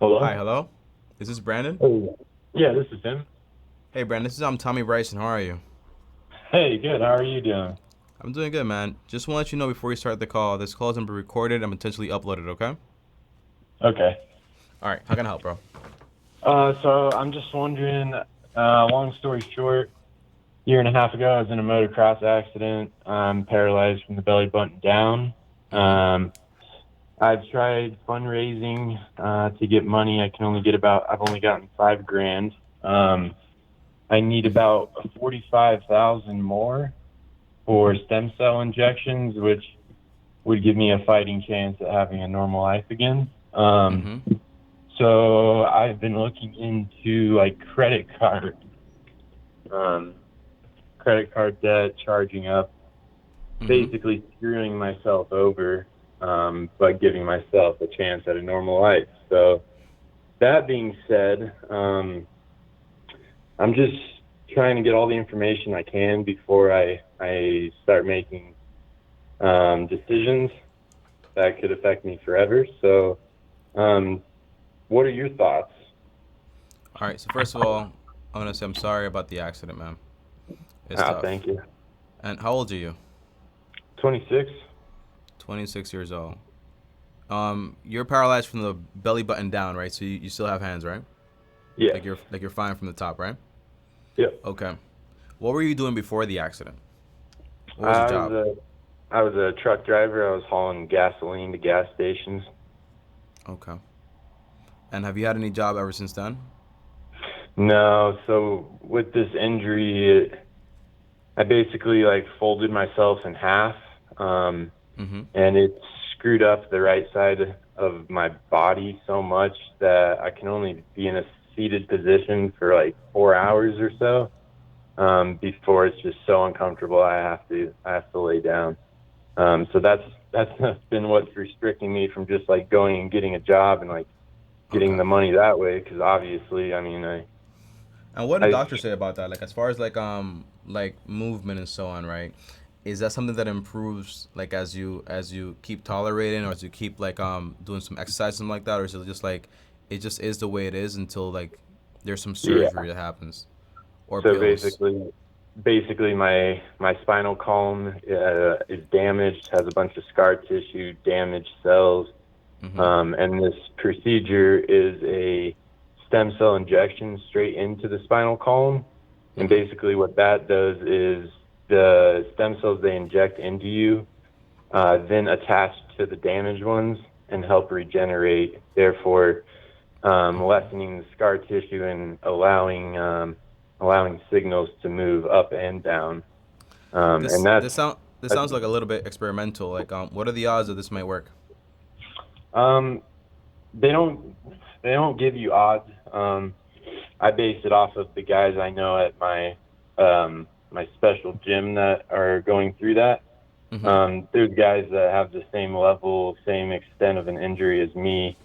Hi, Hello? hello. Is this Brandon? Hey. Yeah, this is him. Hey, Brandon. This is Tommy Bryson. How are you? Hey, good. How are you doing? I'm doing good, man. Just want to let you know before we start the call, this call is gonna be recorded and potentially uploaded. Okay? Okay. All right. How can I help, bro? So I'm just wondering, long story short, year and a half ago, I was in a motocross accident. I'm paralyzed from the belly button down. Mm-hmm. Um, I've tried fundraising, to get money. I've only gotten 5 grand. I need Mm-hmm. about 45,000 more for stem cell injections, which would give me a fighting chance at having a normal life again. Mm-hmm. So I've been looking into like um, credit card debt, charging up, Mm-hmm. basically screwing myself over, but giving myself a chance at a normal life. So that being said, I'm just trying to get all the information I can before I start making decisions that could affect me forever. So, um, what are your thoughts? All right. So first of all, I'm gonna say I'm sorry about the accident, man. It's tough. Thank you. And how old are you? 26? 26 years old. You're paralyzed from the belly button down, right? So you still have hands, right? Yes. Like you're fine from the top, right? Yep. Okay. What were you doing before the accident? What was your I was job? a I was a truck driver. I was hauling gasoline to gas stations. Okay. And have you had any job ever since then? No, so with this injury, I basically like folded myself in half, um, Mm-hmm. and it screwed up the right side of my body so much that I can only be in a seated position for like 4 hours or so, before it's just so uncomfortable. I have to lay down. So that's been what's restricting me from just like going and getting a job and like getting Okay. the money that way. Because obviously, I mean, And what did I doctors say about that? Like as far as like movement and so on, right? Is that something that improves like as you keep tolerating or as you keep like doing some exercise something like that, or is it just like it just is the way it is until like there's some yeah. surgery that happens or So pills? basically, my spinal column is damaged, has a bunch of scar tissue, damaged cells, Mm-hmm. and this procedure is a stem cell injection straight into the spinal column. And Mm-hmm. basically, what that does is the stem cells they inject into you then attach to the damaged ones and help regenerate, therefore lessening the scar tissue and allowing signals to move up and down. And This that's, this sound this that's sounds like a little bit experimental. Like what are the odds that this might work? um, they don't they don't give you odds. I base it off of the guys I know at my special gym that are going through that. Mm-hmm. There's guys that have the same level, same extent of an injury as me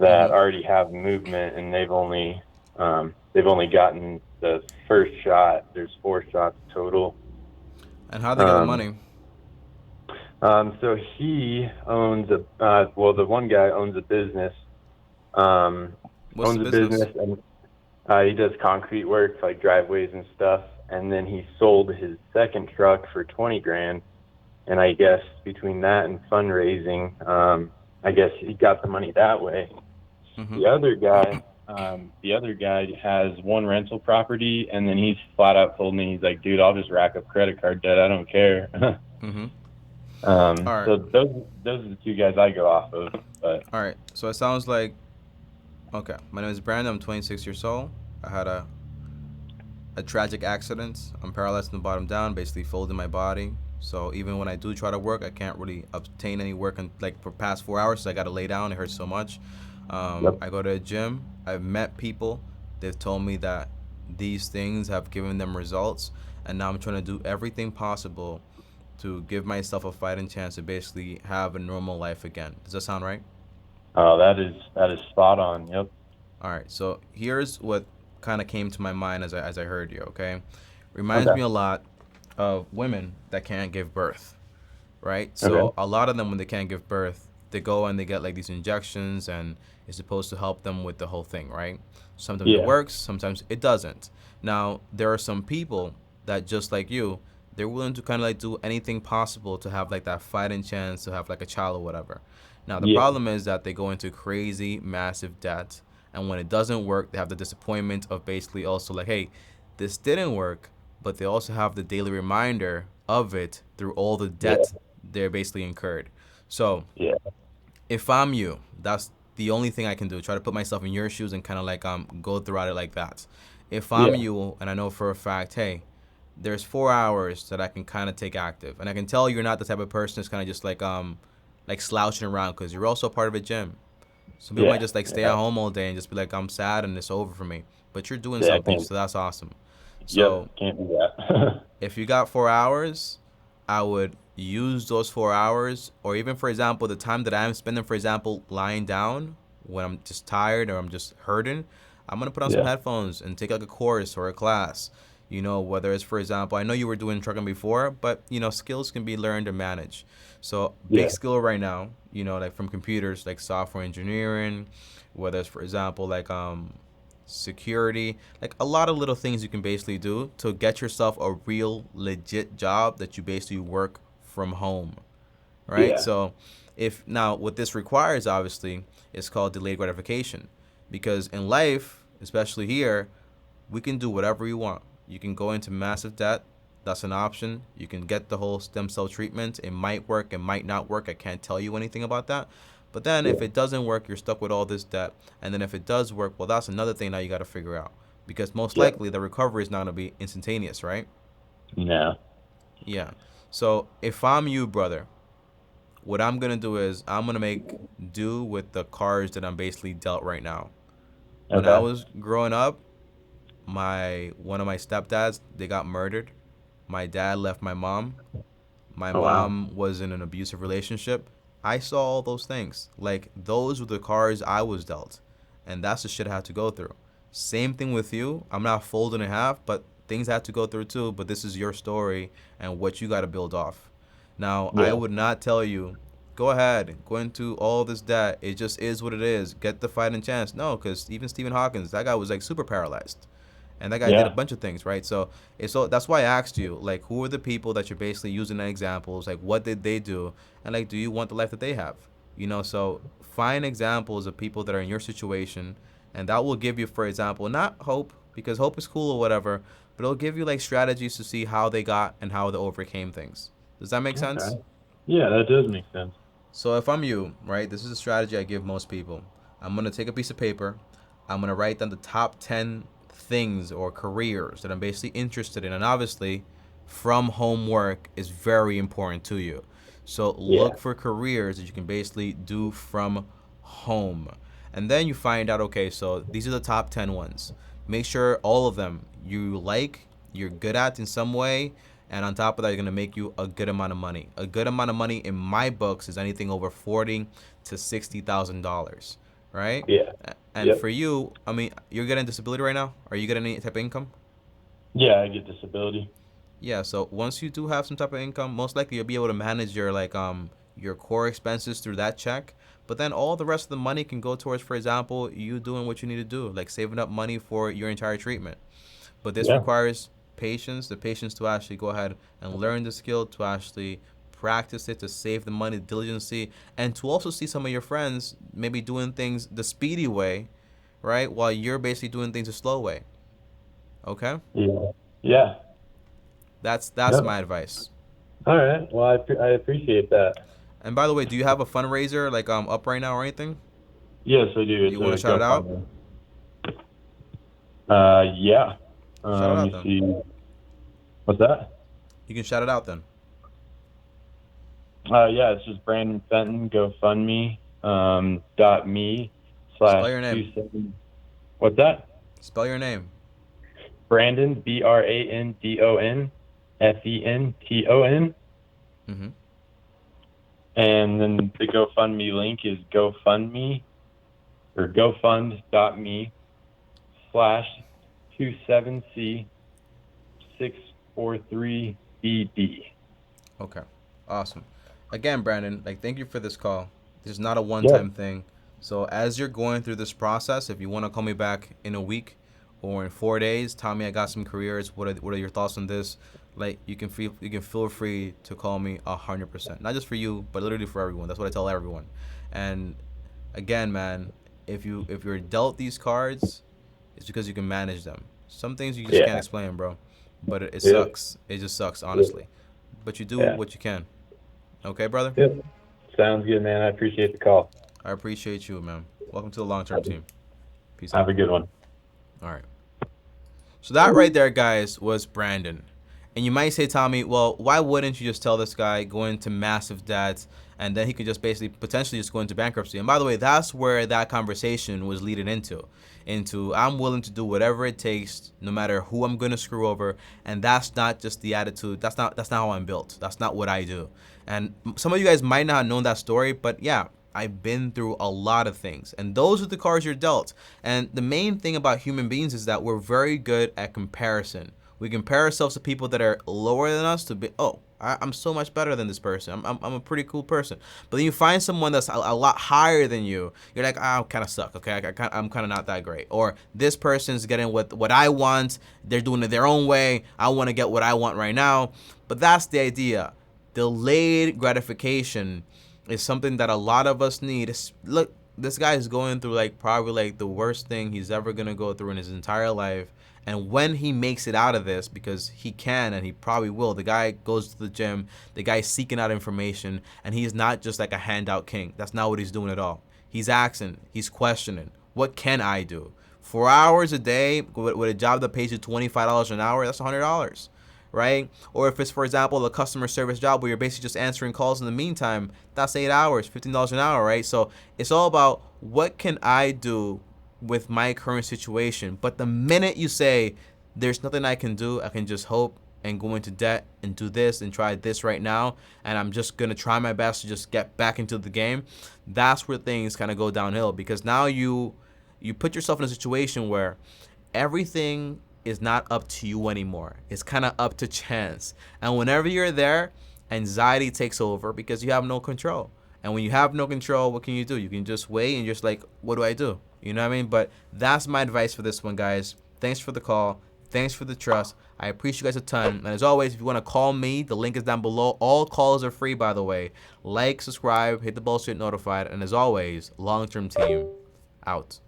Mm-hmm. that already have movement, and they've only gotten the first shot. There's 4 shots total. And how they get the Um, money? so he owns the one guy owns a business, um, What's the business? and he does concrete work like driveways and stuff. And then he sold his second truck for 20 grand. And I guess between that and fundraising, I guess he got the money that way. Mm-hmm. The other guy has one rental property, and then he's flat out told me, he's like, dude, I'll just rack up credit card debt. I don't care. Mm-hmm. All right. So those are the two guys I go off of. But All right. So it sounds like okay. My name is Brandon. I'm 26 years old. I had a tragic accident. I'm paralyzed from the bottom down, basically folding my body. So even when I do try to work, I can't really obtain any work in, like for past 4 hours. So I got to lay down. It hurts so much. yep. I go to a gym. I've met people. They've told me that these things have given them results, and now I'm trying to do everything possible to give myself a fighting chance to basically have a normal life again. Does that sound right? Oh, that is spot on. Yep. All right. So here's what kind of came to my mind as I heard you. Okay, reminds Okay. me a lot of women that can't give birth, right? Okay. So a lot of them when they can't give birth, they go and they get like these injections and is supposed to help them with the whole thing, right? Sometimes it Yeah. works, sometimes it doesn't. Now, there are some people that, just like you, they're willing to kind of like do anything possible to have like that fighting chance to have like a child or whatever. Now, the Yeah. problem is that they go into crazy, massive debt. And when it doesn't work, they have the disappointment of basically also like, hey, this didn't work, but they also have the daily reminder of it through all the Yeah. debt they're basically incurred. So Yeah. if I'm you, that's the only thing I can do. Try to put myself in your shoes and kind of like go throughout it like that. If I'm Yeah. you and I know for a fact, hey, there's 4 hours that I can kind of take active, and I can tell you're not the type of person that's kind of just like slouching around because you're also part of a gym. Some people might Yeah. just like stay at Yeah. home all day and just be like, I'm sad and it's over for me. But you're doing Yeah. I something, can't. so that's awesome. So Yep. Can't do that. if you got 4 hours, I would use those 4 hours, or even for example, the time that I'm spending, for example, lying down when I'm just tired or I'm just hurting, I'm gonna put on some Yeah. headphones and take like a course or a class. Whether it's for example, I know you were doing trucking before, but skills can be learned and managed. So big Yeah. skill right now, like from computers, like software engineering, whether it's for example like security, like a lot of little things you can basically do to get yourself a real legit job that you basically work from home, right? Yeah. So if now what this requires obviously is called delayed gratification, because in life, especially here, we can do whatever you want. You can go into massive debt. That's an option. You can get the whole stem cell treatment. It might work, it might not work. I can't tell you anything about that. But then if Yeah. it doesn't work, you're stuck with all this debt. And then if it does work, well, that's another thing now you got to figure out. Because most Yep. likely the recovery is not going to be instantaneous, right? No. Yeah. So if I'm you, brother, what I'm going to do is I'm going to make do with the cards that I'm basically dealt right now. When I Okay. was growing up, my one of my stepdads, they got murdered. My dad left my mom. My Oh wow. mom was in an abusive relationship. I saw all those things. Like those were the cards I was dealt. And that's the shit I had to go through. Same thing with you. I'm not folding in half, but things I had to go through too, but this is your story and what you got to build off. Now, I Yeah. would not tell you, go ahead, go into all this debt. It just is what it is. Get the fighting chance. No, because even Stephen Hawkins, that guy was like super paralyzed, and that guy did a Yeah. bunch of things, right? So that's why I asked you, like, who are the people that you're basically using as examples? Like, what did they do, and like, do you want the life that they have? So find examples of people that are in your situation, and that will give you, for example, not hope, because hope is cool or whatever, but it'll give you like strategies to see how they got and how they overcame things. Does that make sense? Okay. Yeah, that does make sense. So if I'm you, right, this is a strategy I give most people. I'm gonna take a piece of paper. I'm gonna write down the top 10 things or careers that I'm basically interested in, and obviously, from home work is very important to you. So Yeah. look for careers that you can basically do from home, and then you find out, okay, so these are the top 10 ones. Make sure all of them you like, you're good at in some way, and on top of that, you're gonna make you a good amount of money. A good amount of money in my books is anything over $40,000 to $60,000, right? Yeah. And Yep. for you, I mean, you're getting disability right now. Are you getting any type of income? Yeah, I get disability. Yeah. So once you do have some type of income, most likely you'll be able to manage your your core expenses through that check. But then all the rest of the money can go towards, for example, you doing what you need to do, like saving up money for your entire treatment. But this Yeah. requires patience, the patience to actually go ahead and learn the skill, to actually practice it, to save the money, diligency, and to also see some of your friends maybe doing things the speedy way, right? While you're basically doing things the slow way. Okay? Yeah. Yeah. That's Yep. my advice. All right. Well, I appreciate that. And by the way, do you have a fundraiser like up right now or anything? Yes, I do. It's You want to a shout it out? GoFundMe. Yeah. Shout it Let out me then. see. What's that? You can shout it out then. Yeah, it's just Brandon Fenton, GoFundMe, dot me slash Spell your two name. seven. What's that? Spell your name. Brandon, BRANDON, FENTON. Mm-hmm. And then the GoFundMe link is GoFundMe or GoFund.me slash 27C643BD. Okay. Awesome. Again, Brandon, like thank you for this call. This is not a Yeah. one-time thing. So as you're going through this process, if you want to call me back in a week or in 4 days, Tommy, I got some careers. What are your thoughts on this? Like you can feel free to call me 100%. Not just for you, but literally for everyone. That's what I tell everyone. And again, man, if you're dealt these cards, it's because you can manage them. Some things you just can't Yeah. explain, bro. But it Yeah. sucks. It just sucks, honestly. But you do Yeah. what you can. Okay, brother? Yep. Sounds good, man. I appreciate the call. I appreciate you, man. Welcome to the long-term team. Peace Have out. a good one. All right. So that right there, guys, was Brandon. And you might say, Tommy, well, why wouldn't you just tell this guy go into massive debts and then he could just basically potentially just go into bankruptcy? And by the way, that's where that conversation was leading into. I'm willing to do whatever it takes, no matter who I'm gonna screw over. And that's not just the attitude. That's not how I'm built. That's not what I do. And some of you guys might not have known that story, but yeah, I've been through a lot of things, and those are the cards you're dealt. And the main thing about human beings is that we're very good at comparison. We compare ourselves to people that are lower than us to be, oh, I'm so much better than this person. I'm a pretty cool person. But then you find someone that's a lot higher than you. You're like, I kind of suck. Okay, I'm kind of not that great. Or this person's getting what I want. They're doing it their own way. I want to get what I want right now. But that's the idea. Delayed gratification is something that a lot of us need. Look, this guy is going through probably the worst thing he's ever gonna go through in his entire life. And when he makes it out of this, because he can and he probably will, the guy goes to the gym, the guy's seeking out information, and he's not just like a handout king. That's not what he's doing at all. He's asking, he's questioning, what can I do? 4 hours a day with a job that pays you $25 an hour, that's $100. Right? Or if it's, for example, a customer service job where you're basically just answering calls in the meantime, that's 8 hours, $15 an hour, right? So it's all about what can I do with my current situation. But the minute you say there's nothing I can do, I can just hope and go into debt and do this and try this right now, and I'm just gonna try my best to just get back into the game, that's where things kind of go downhill, because now you put yourself in a situation where everything is not up to you anymore. It's kind of up to chance. And whenever you're there, anxiety takes over because you have no control. And when you have no control, what can you do? You can just wait and just like, what do I do? You know what I mean? But that's my advice for this one, guys. Thanks for the call. Thanks for the trust. I appreciate you guys a ton. And as always, if you want to call me, the link is down below. All calls are free, by the way. Like, subscribe, hit the bell so you're notified. And as always, long-term team out.